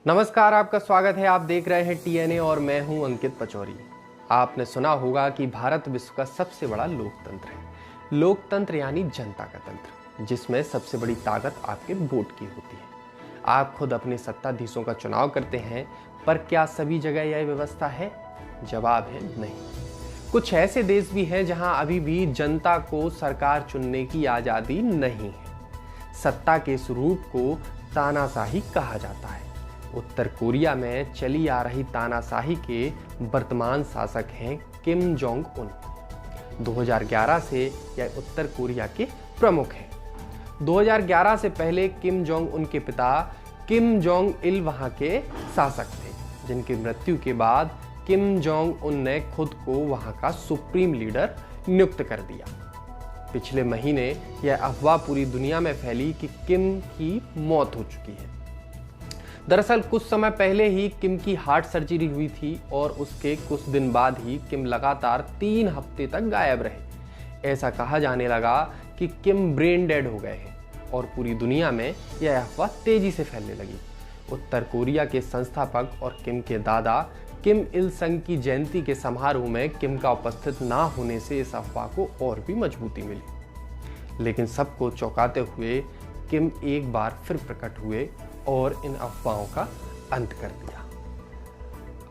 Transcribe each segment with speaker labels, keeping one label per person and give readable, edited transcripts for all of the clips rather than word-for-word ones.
Speaker 1: नमस्कार, आपका स्वागत है। आप देख रहे हैं टीएनए और मैं हूं अंकित पचौरी। आपने सुना होगा कि भारत विश्व का सबसे बड़ा लोकतंत्र है। लोकतंत्र यानी जनता का तंत्र, जिसमें सबसे बड़ी ताकत आपके वोट की होती है। आप खुद अपने सत्ताधीशों का चुनाव करते हैं, पर क्या सभी जगह यह व्यवस्था है? जवाब है नहीं। कुछ ऐसे देश भी हैं जहां अभी भी जनता को सरकार चुनने की आजादी नहीं है। सत्ता के स्वरूप को तानाशाही कहा जाता है। उत्तर कोरिया में चली आ रही तानाशाही के वर्तमान शासक हैं किम जोंग उन। 2011 से यह उत्तर कोरिया के प्रमुख हैं। 2011 से पहले किम जोंग उन के पिता किम जोंग इल वहां के शासक थे, जिनकी मृत्यु के बाद किम जोंग उन ने खुद को वहां का सुप्रीम लीडर नियुक्त कर दिया। पिछले महीने यह अफवाह पूरी दुनिया में फैली कि किम की मौत हो चुकी है। दरअसल कुछ समय पहले ही किम की हार्ट सर्जरी हुई थी और उसके कुछ दिन बाद ही किम लगातार 3 हफ्ते तक गायब रहे। ऐसा कहा जाने लगा कि किम ब्रेन डेड हो गए हैं और पूरी दुनिया में यह अफवाह तेजी से फैलने लगी। उत्तर कोरिया के संस्थापक और किम के दादा किम इल संग की जयंती के समारोह में किम का उपस्थित ना होने से इस अफवाह को और भी मजबूती मिली। लेकिन सबको चौंकाते हुए किम एक बार फिर प्रकट हुए और इन अफवाहों का अंत कर दिया।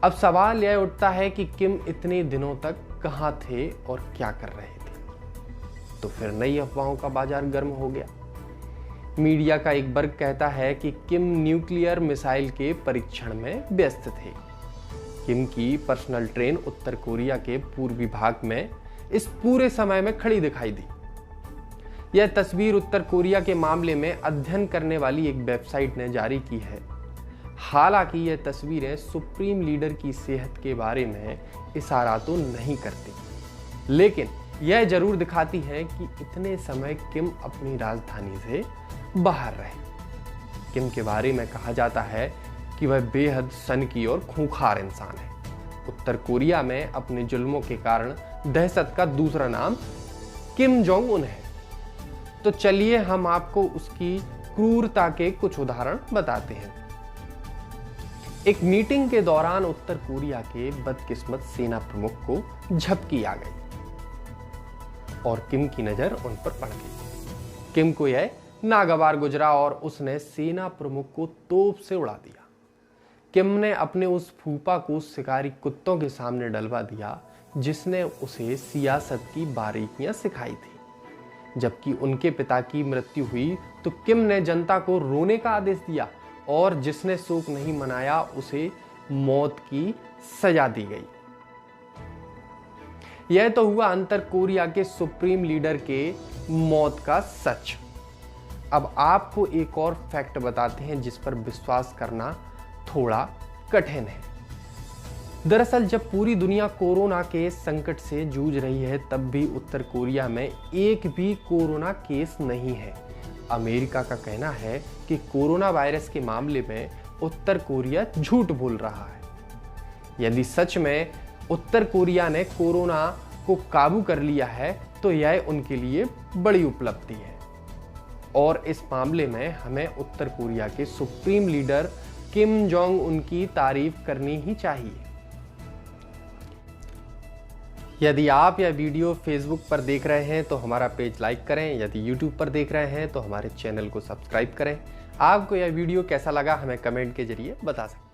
Speaker 1: अब सवाल यह उठता है कि किम इतने दिनों तक कहां थे और क्या कर रहे थे? तो फिर नई अफवाहों का बाजार गर्म हो गया। मीडिया का एक वर्ग कहता है कि किम न्यूक्लियर मिसाइल के परीक्षण में व्यस्त थे। किम की पर्सनल ट्रेन उत्तर कोरिया के पूर्वी भाग में इस पूरे समय में खड़ी दिखाई दी। यह तस्वीर उत्तर कोरिया के मामले में अध्ययन करने वाली एक वेबसाइट ने जारी की है। हालांकि यह तस्वीरें सुप्रीम लीडर की सेहत के बारे में इशारा तो नहीं करती, लेकिन यह जरूर दिखाती है कि इतने समय किम अपनी राजधानी से बाहर रहे। किम के बारे में कहा जाता है कि वह बेहद सनकी और खूंखार इंसान है। उत्तर कोरिया में अपने जुल्मों के कारण दहशत का दूसरा नाम किम जोंग उन है। तो चलिए हम आपको उसकी क्रूरता के कुछ उदाहरण बताते हैं। एक मीटिंग के दौरान उत्तर कोरिया के बदकिस्मत सेना प्रमुख को झपकी आ गई और किम की नजर उन पर पड़ गई। किम को यह नागवार गुजरा और उसने सेना प्रमुख को तोप से उड़ा दिया। किम ने अपने उस फूफा को शिकारी कुत्तों के सामने डलवा दिया, जिसने उसे सियासत की बारीकियां सिखाई थी। जबकि उनके पिता की मृत्यु हुई तो किम ने जनता को रोने का आदेश दिया और जिसने शोक नहीं मनाया उसे मौत की सजा दी गई। यह तो हुआ अंतर कोरिया के सुप्रीम लीडर के मौत का सच। अब आपको एक और फैक्ट बताते हैं जिस पर विश्वास करना थोड़ा कठिन है। दरअसल जब पूरी दुनिया कोरोना के संकट से जूझ रही है, तब भी उत्तर कोरिया में एक भी कोरोना केस नहीं है। अमेरिका का कहना है कि कोरोना वायरस के मामले में उत्तर कोरिया झूठ बोल रहा है। यदि सच में उत्तर कोरिया ने कोरोना को काबू कर लिया है तो यह उनके लिए बड़ी उपलब्धि है और इस मामले में हमें उत्तर कोरिया के supreme leader Kim Jong Un की तारीफ करनी ही चाहिए। यदि आप यह वीडियो फेसबुक पर देख रहे हैं तो हमारा पेज लाइक करें। यदि यूट्यूब पर देख रहे हैं तो हमारे चैनल को सब्सक्राइब करें। आपको यह वीडियो कैसा लगा हमें कमेंट के जरिए बता सकते हैं।